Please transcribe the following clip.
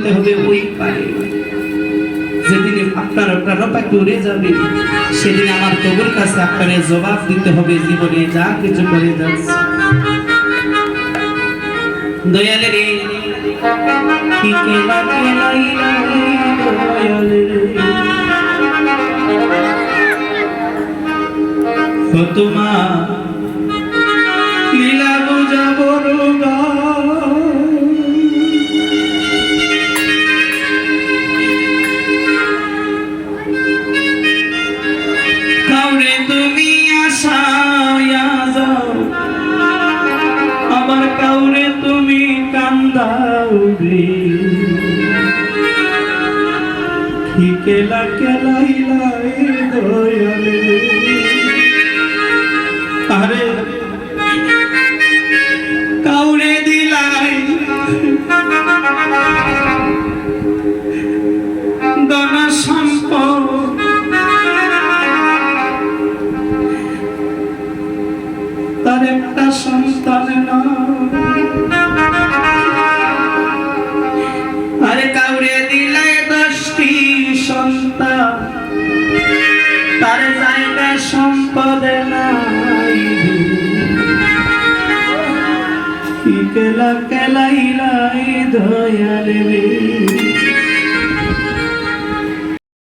দিতে হবে ওই পারে। যেদিন আপনার প্রাণপাখি উড়ে যাবে সেদিন আমার প্রভুর কাছে আপনার জবাব দিতে হবে জীবনে যা কিছু করে যাচ্ছে। দয়ালে রে কি কেলা কেলাইলা দয়ালে রে তোমা লীলা বুঝাবো রোগা কাউরে তুমি আশায়া যাও আবার কাউরে তুমি কান্দাও রে কি কেলা কেলাইলা দয়ালে আরে কাউরে দিলাই দনা সম্পদ তার একটা সন্তান না আরে কাউরে দিলাই 10টি সন্তান তার জায়গা সম্পদ নাই কি কেলা কেলাইলাই দয়ালে রে